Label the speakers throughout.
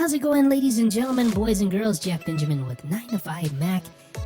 Speaker 1: How's it going, ladies and gentlemen, boys and girls? Jeff Benjamin with 9 to 5 Mac.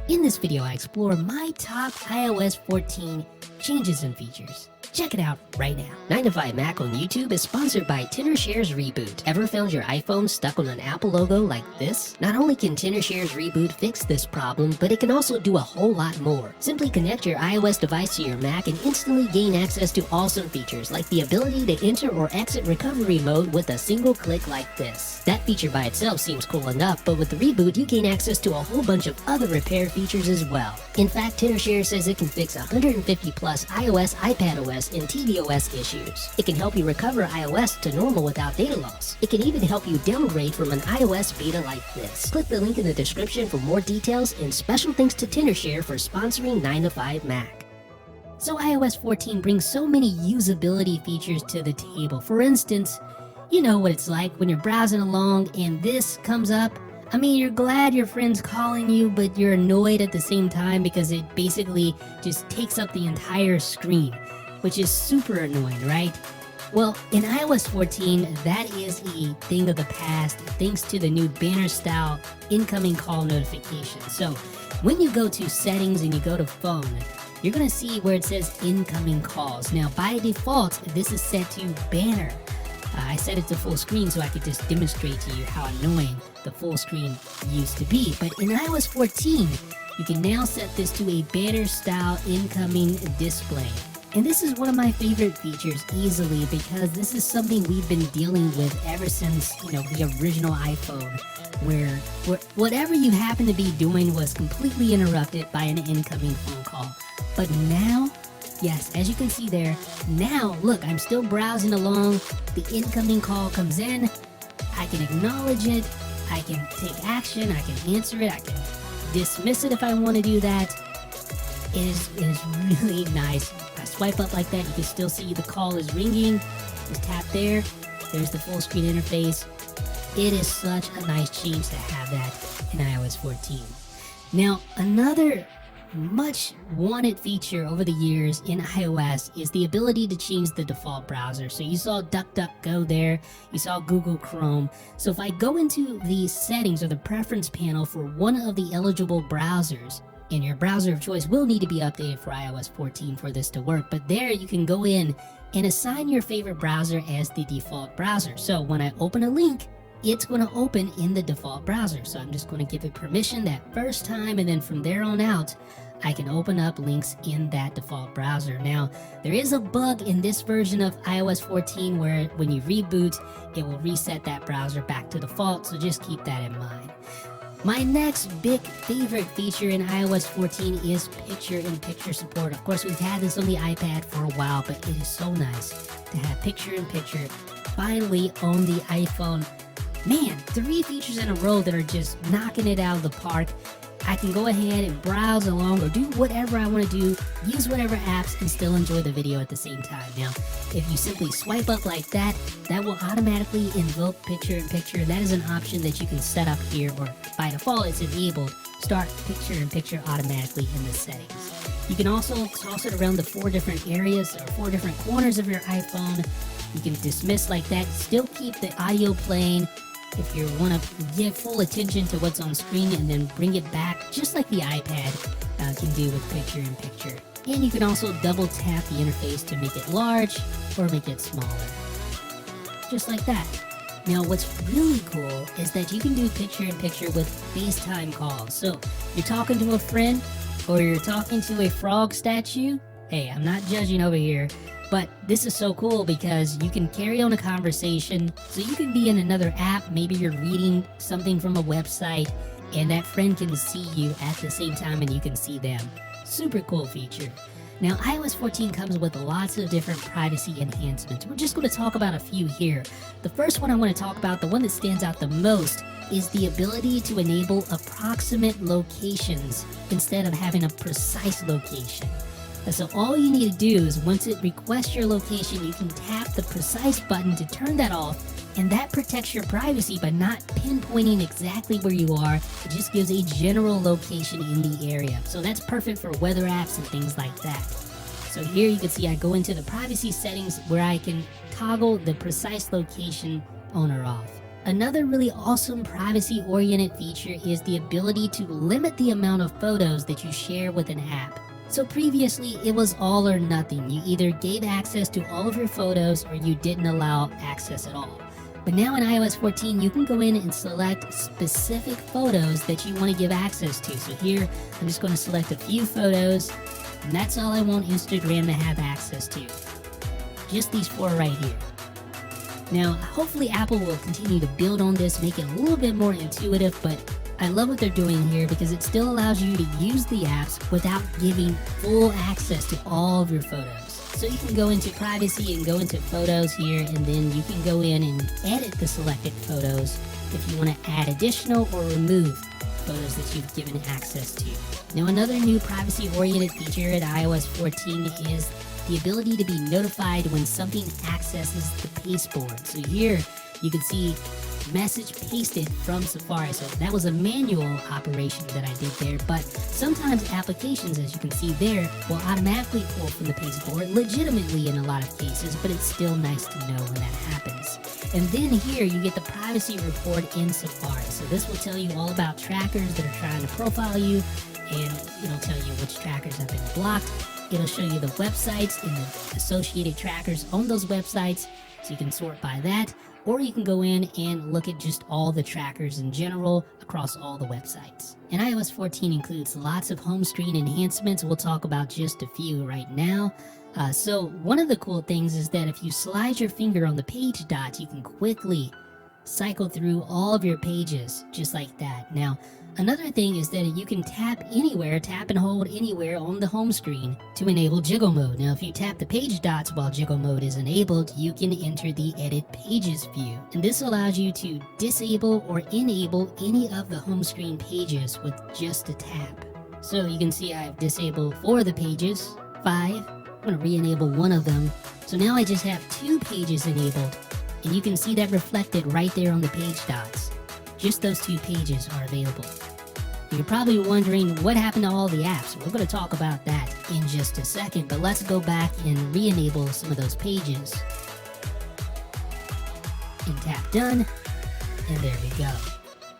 Speaker 1: In this video, I explore my top iOS 14 changes and features. Check it out right now. 9 to 5 Mac on YouTube is sponsored by TenorShare's Reboot. Ever found your iPhone stuck on an Apple logo like this? Not only can TenorShare's Reboot fix this problem, but it can also do a whole lot more. Simply connect your iOS device to your Mac and instantly gain access to awesome features like the ability to enter or exit recovery mode with a single click like this. That feature by itself seems cool enough, but with the Reboot, you gain access to a whole bunch of other repair features as well. In fact, TenorShare says it can fix 150 plus iOS, iPadOS, and tvOS issues. It can help you recover iOS to normal without data loss. It can even help you downgrade from an iOS beta like this. Click the link in the description for more details, and special thanks to TenorShare for sponsoring 9 to 5 Mac. So iOS 14 brings so many usability features to the table. For instance, you know what it's like when you're browsing along and this comes up. I mean, you're glad your friend's calling you, but you're annoyed at the same time because it basically just takes up the entire screen, which is super annoying, right? Well, in iOS 14, that is a thing of the past thanks to the new banner-style incoming call notification. So when you go to settings and you go to phone, you're gonna see where it says incoming calls. Now, by default, this is set to banner. I set it to full screen so I could just demonstrate to you how annoying the full screen used to be. But in iOS 14, you can now set this to a banner-style incoming display. And this is one of my favorite features easily because this is something we've been dealing with ever since, the original iPhone, where whatever you happen to be doing was completely interrupted by an incoming phone call. But now, yes, as you can see there, now look, I'm still browsing along, the incoming call comes in, I can acknowledge it, I can take action, I can answer it, I can dismiss it if I want to do that. It is really nice. If I swipe up like that, you can still see the call is ringing. Just tap there. There's the full screen interface. It is such a nice change to have that in iOS 14. Now, another much wanted feature over the years in iOS is the ability to change the default browser. So you saw DuckDuckGo there, you saw Google Chrome. So if I go into the settings or the preference panel for one of the eligible browsers, and your browser of choice will need to be updated for iOS 14 for this to work, but there you can go in and assign your favorite browser as the default browser. So when I open a link, it's going to open in the default browser. So I'm just going to give it permission that first time, and then from there on out, I can open up links in that default browser. Now, there is a bug in this version of iOS 14 where when you reboot, it will reset that browser back to default, so just keep that in mind. My next big favorite feature in iOS 14 is picture-in-picture support. Of course, we've had this on the iPad for a while, but it is so nice to have picture-in-picture finally on the iPhone. Man, 3 features in a row that are just knocking it out of the park. I can go ahead and browse along or do whatever I want to do, use whatever apps, and still enjoy the video at the same time. Now, if you simply swipe up like that, that will automatically invoke picture-in-picture. That is an option that you can set up here, or by default, it's enabled. Start picture-in-picture automatically in the settings. You can also toss it around the 4 different areas or 4 different corners of your iPhone. You can dismiss like that, still keep the audio playing if you want to give full attention to what's on screen, and then bring it back just like the iPad can do with picture-in-picture. And you can also double tap the interface to make it large or make it smaller. Just like that. Now what's really cool is that you can do picture-in-picture with FaceTime calls. So you're talking to a friend or you're talking to a frog statue. Hey, I'm not judging over here. But this is so cool because you can carry on a conversation. So you can be in another app, maybe you're reading something from a website, and that friend can see you at the same time and you can see them. Super cool feature. Now, iOS 14 comes with lots of different privacy enhancements. We're just going to talk about a few here. The first one I want to talk about, the one that stands out the most, is the ability to enable approximate locations instead of having a precise location. So all you need to do is once it requests your location, you can tap the precise button to turn that off, and that protects your privacy by not pinpointing exactly where you are. It just gives a general location in the area. So that's perfect for weather apps and things like that. So here you can see I go into the privacy settings where I can toggle the precise location on or off. Another really awesome privacy-oriented feature is the ability to limit the amount of photos that you share with an app. So previously, it was all or nothing. You either gave access to all of your photos or you didn't allow access at all. But now in iOS 14, you can go in and select specific photos that you want to give access to. So here, I'm just going to select a few photos, and that's all I want Instagram to have access to. Just these 4 right here. Now, hopefully Apple will continue to build on this, make it a little bit more intuitive, but I love what they're doing here because it still allows you to use the apps without giving full access to all of your photos. So you can go into privacy and go into photos here, and then you can go in and edit the selected photos if you want to add additional or remove photos that you've given access to. Now, another new privacy-oriented feature at iOS 14 is the ability to be notified when something accesses the pasteboard. So here you can see message pasted from Safari. So that was a manual operation that I did there, but sometimes applications, as you can see there, will automatically pull from the pasteboard, legitimately in a lot of cases, but it's still nice to know when that happens. And then here you get the privacy report in Safari. So this will tell you all about trackers that are trying to profile you, and it'll tell you which trackers have been blocked. It'll show you the websites and the associated trackers on those websites, so you can sort by that, or you can go in and look at just all the trackers in general across all the websites. And iOS 14 includes lots of home screen enhancements. We'll talk about just a few right now. So one of the cool things is that if you slide your finger on the page dots, you can quickly cycle through all of your pages just like that. Now, another thing is that you can tap anywhere, tap and hold anywhere on the home screen to enable jiggle mode. Now, if you tap the page dots while jiggle mode is enabled, you can enter the edit pages view. And this allows you to disable or enable any of the home screen pages with just a tap. So you can see I've disabled 4 of the pages, 5. I'm going to re-enable one of them. So now I just have 2 pages enabled, and you can see that reflected right there on the page dots. Just those 2 pages are available. You're probably wondering what happened to all the apps. We're going to talk about that in just a second, but let's go back and re-enable some of those pages. And tap done, and there we go.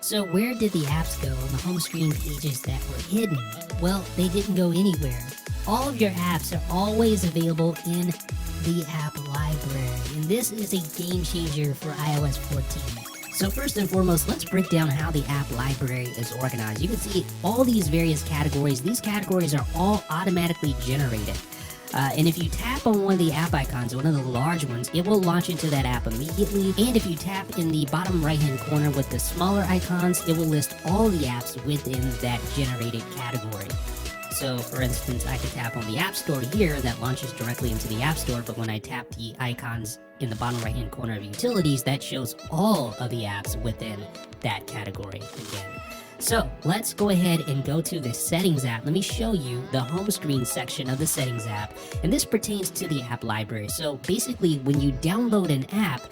Speaker 1: So where did the apps go on the home screen pages that were hidden? Well, they didn't go anywhere. All of your apps are always available in the app library, and this is a game changer for iOS 14. So first and foremost, let's break down how the app library is organized. You can see all these various categories. These categories are all automatically generated. And if you tap on one of the app icons, one of the large ones, it will launch into that app immediately. And if you tap in the bottom right-hand corner with the smaller icons, it will list all the apps within that generated category. So for instance, I could tap on the App Store here, that launches directly into the App Store, but when I tap the icons in the bottom right hand corner of utilities, that shows all of the apps within that category again. So let's go ahead and go to the Settings app. Let me show you the home screen section of the Settings app, and this pertains to the app library. So basically, when you download an app,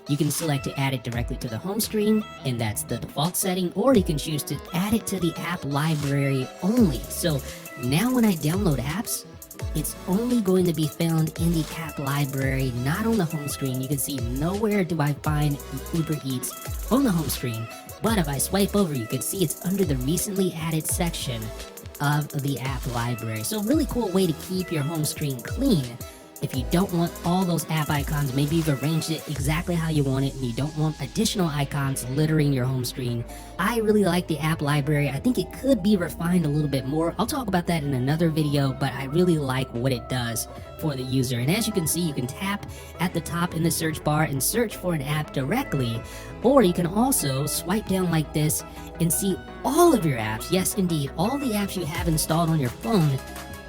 Speaker 1: you can select to add it directly to the home screen, and that's the default setting, or you can choose to add it to the app library only. So now when I download apps, it's only going to be found in the app library, not on the home screen. You can see nowhere do I find Uber Eats on the home screen, but if I swipe over, you can see it's under the recently added section of the app library. So a really cool way to keep your home screen clean. If you don't want all those app icons, maybe you've arranged it exactly how you want it and you don't want additional icons littering your home screen. I really like the app library. I think it could be refined a little bit more. I'll talk about that in another video, but I really like what it does for the user. And as you can see, you can tap at the top in the search bar and search for an app directly, or you can also swipe down like this and see all of your apps. Yes, indeed, all the apps you have installed on your phone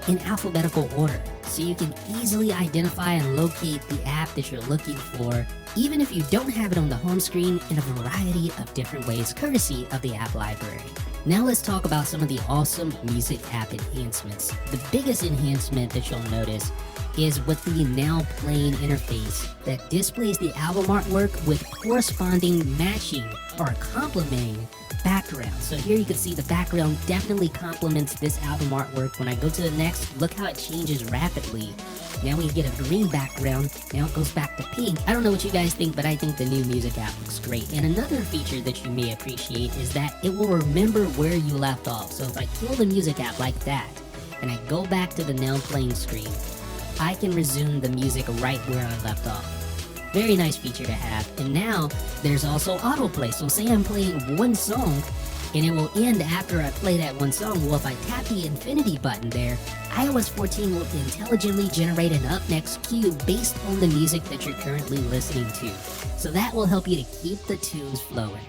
Speaker 1: in alphabetical order, so you can easily identify and locate the app that you're looking for, even if you don't have it on the home screen, in a variety of different ways, courtesy of the app library. Now let's talk about some of the awesome music app enhancements. The biggest enhancement that you'll notice is with the Now Playing interface that displays the album artwork with corresponding matching or complementing background. So here you can see the background definitely complements this album artwork. When I go to the next, look how it changes rapidly. Now we get a green background, now it goes back to pink. I don't know what you guys think, but I think the new music app looks great. And another feature that you may appreciate is that it will remember where you left off. So if I kill the music app like that, and I go back to the now playing screen, I can resume the music right where I left off. Very nice feature to have. And now there's also autoplay. So say I'm playing one song and it will end after I play that one song. Well, if I tap the infinity button there, iOS 14 will intelligently generate an up next cue based on the music that you're currently listening to. So that will help you to keep the tunes flowing.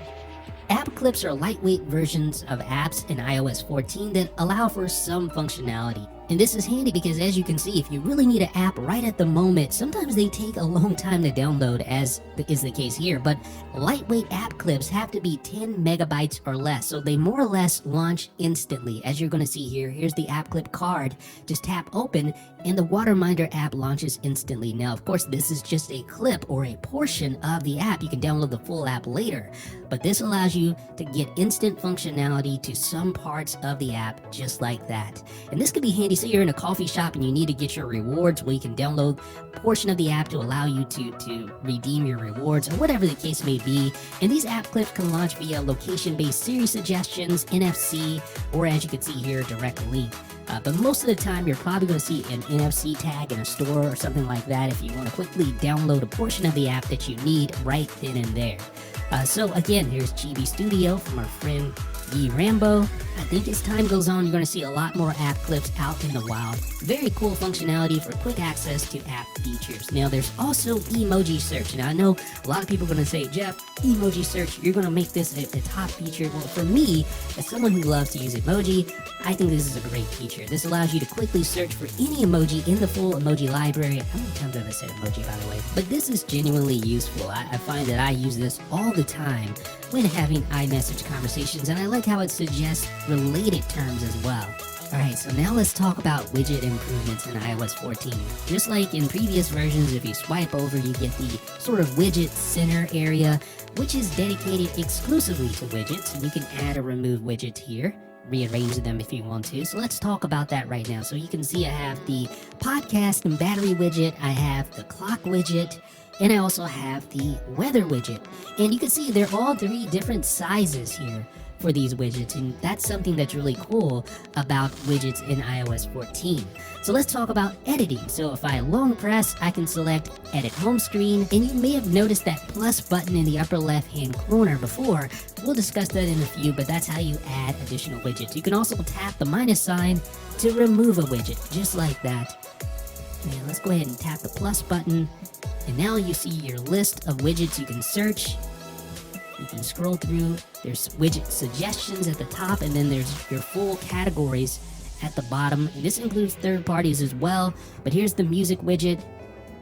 Speaker 1: App clips are lightweight versions of apps in iOS 14 that allow for some functionality. And this is handy because, as you can see, if you really need an app right at the moment, sometimes they take a long time to download, as is the case here. But lightweight app clips have to be 10 megabytes or less, so they more or less launch instantly. As you're going to see here, here's the app clip card. Just tap open and the Waterminder app launches instantly. Now, of course, this is just a clip or a portion of the app. You can download the full app later, but this allows you to get instant functionality to some parts of the app just like that. And this could be handy. Say you're in a coffee shop and you need to get your rewards, well, you can download a portion of the app to allow you to redeem your rewards, or whatever the case may be. And these app clips can launch via location-based Siri suggestions, NFC, or as you can see here, direct link. But most of the time, you're probably going to see an NFC tag in a store or something like that if you want to quickly download a portion of the app that you need right then and there. So again, here's Chibi Studio from our friend Guy Rambo. I think as time goes on, you're going to see a lot more app clips out in the wild. Very cool functionality for quick access to app features. Now, there's also emoji search. Now, I know a lot of people are going to say, Jeff, emoji search, you're going to make this a top feature. Well, for me, as someone who loves to use emoji, I think this is a great feature. This allows you to quickly search for any emoji in the full emoji library. How many times have I said emoji, by the way? But this is genuinely useful. I find that I use this all the time when having iMessage conversations, and I like how it suggests related terms as well. Alright, so now let's talk about widget improvements in iOS 14. Just like in previous versions, if you swipe over, you get the sort of widget center area, which is dedicated exclusively to widgets, and you can add or remove widgets here, rearrange them if you want to. So let's talk about that right now. So you can see I have the podcast and battery widget, I have the clock widget, and I also have the weather widget. And you can see they're all three different sizes here for these widgets, and that's something that's really cool about widgets in iOS 14. So let's talk about editing. So if I long press, I can select Edit Home Screen, and you may have noticed that plus button in the upper left-hand corner before. We'll discuss that in a few, but that's how you add additional widgets. You can also tap the minus sign to remove a widget, just like that. And let's go ahead and tap the plus button, and now you see your list of widgets you can search. You can scroll through, there's widget suggestions at the top, and then there's your full categories at the bottom. And this includes third parties as well, but here's the music widget.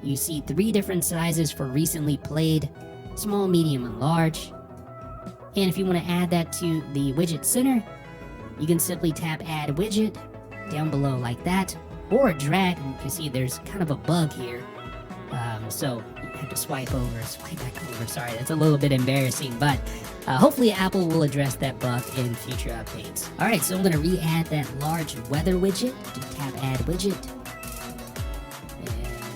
Speaker 1: You see 3 different sizes for recently played, small, medium, and large. And if you want to add that to the widget center, you can simply tap Add Widget down below like that, or drag. You can see there's kind of a bug here. So you have to swipe back over. Sorry, that's a little bit embarrassing, but hopefully Apple will address that bug in future updates. Alright, so I'm going to re-add that large weather widget. Just tap Add Widget.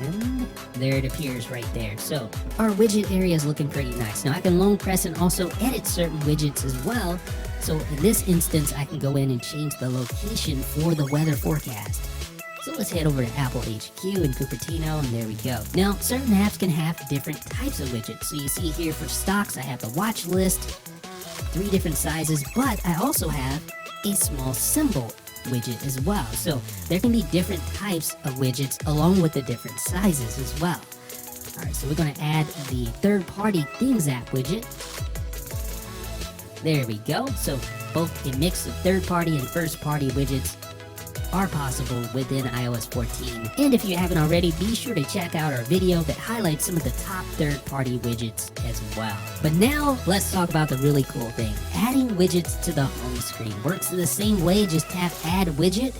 Speaker 1: And there it appears right there. So our widget area is looking pretty nice. Now I can long press and also edit certain widgets as well. So in this instance, I can go in and change the location for the weather forecast. So let's head over to Apple HQ in Cupertino, and there we go. Now, certain apps can have different types of widgets. So you see here for stocks, I have the watch list, 3 different sizes, but I also have a small symbol widget as well. So there can be different types of widgets along with the different sizes as well. Alright, so we're going to add the third-party Themes app widget. There we go. So both a mix of third-party and first-party widgets are possible within iOS 14. And if you haven't already, be sure to check out our video that highlights some of the top third-party widgets as well. But now, let's talk about the really cool thing. Adding widgets to the home screen works the same way. Just tap Add Widget,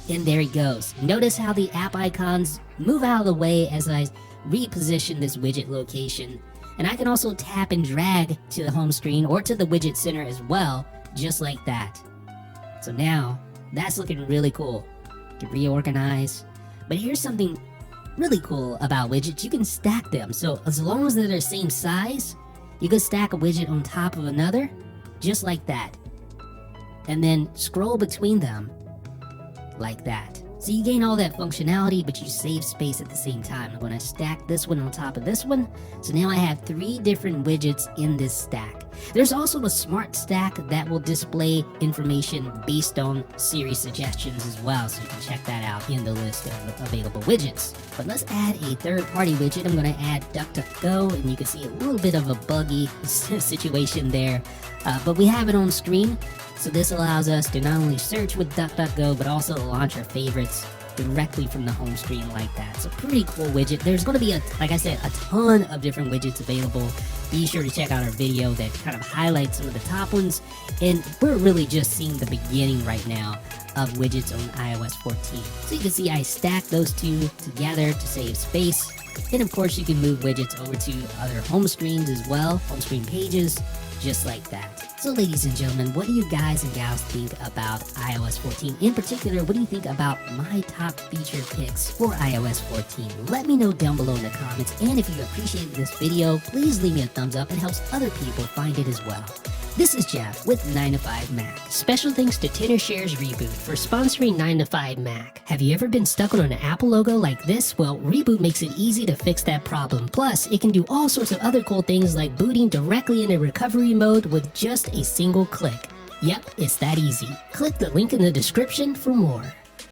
Speaker 1: and there it goes. Notice how the app icons move out of the way as I reposition this widget location. And I can also tap and drag to the home screen or to the widget center as well, just like that. So now, that's looking really cool. You can reorganize. But here's something really cool about widgets. You can stack them. So as long as they're the same size, you can stack a widget on top of another, just like that. And then scroll between them, like that. So you gain all that functionality, but you save space at the same time. I'm gonna stack this one on top of this one. So now I have 3 different widgets in this stack. There's also a smart stack that will display information based on Siri suggestions as well. So you can check that out in the list of available widgets. But let's add a third-party widget. I'm gonna add DuckDuckGo, and you can see a little bit of a buggy situation there. But we have it on screen. So this allows us to not only search with DuckDuckGo, but also launch our favorites directly from the home screen like that. So pretty cool widget. There's going to be, like I said, a ton of different widgets available. Be sure to check out our video that kind of highlights some of the top ones. And we're really just seeing the beginning right now of widgets on iOS 14. So you can see I stacked those 2 together to save space. And of course you can move widgets over to other home screens as well, home screen pages, just like that. So ladies and gentlemen, what do you guys and gals think about iOS 14? In particular, what do you think about my top feature picks for iOS 14? Let me know down below in the comments, and if you appreciated this video, please leave me a thumbs up. It helps other people find it as well. This is Jeff with 9to5Mac. Special thanks to TensorShare's Reboot for sponsoring 9to5Mac. Have you ever been stuck on an Apple logo like this? Well, Reboot makes it easy to fix that problem. Plus, it can do all sorts of other cool things like booting directly into recovery mode with just a single click. Yep, it's that easy. Click the link in the description for more.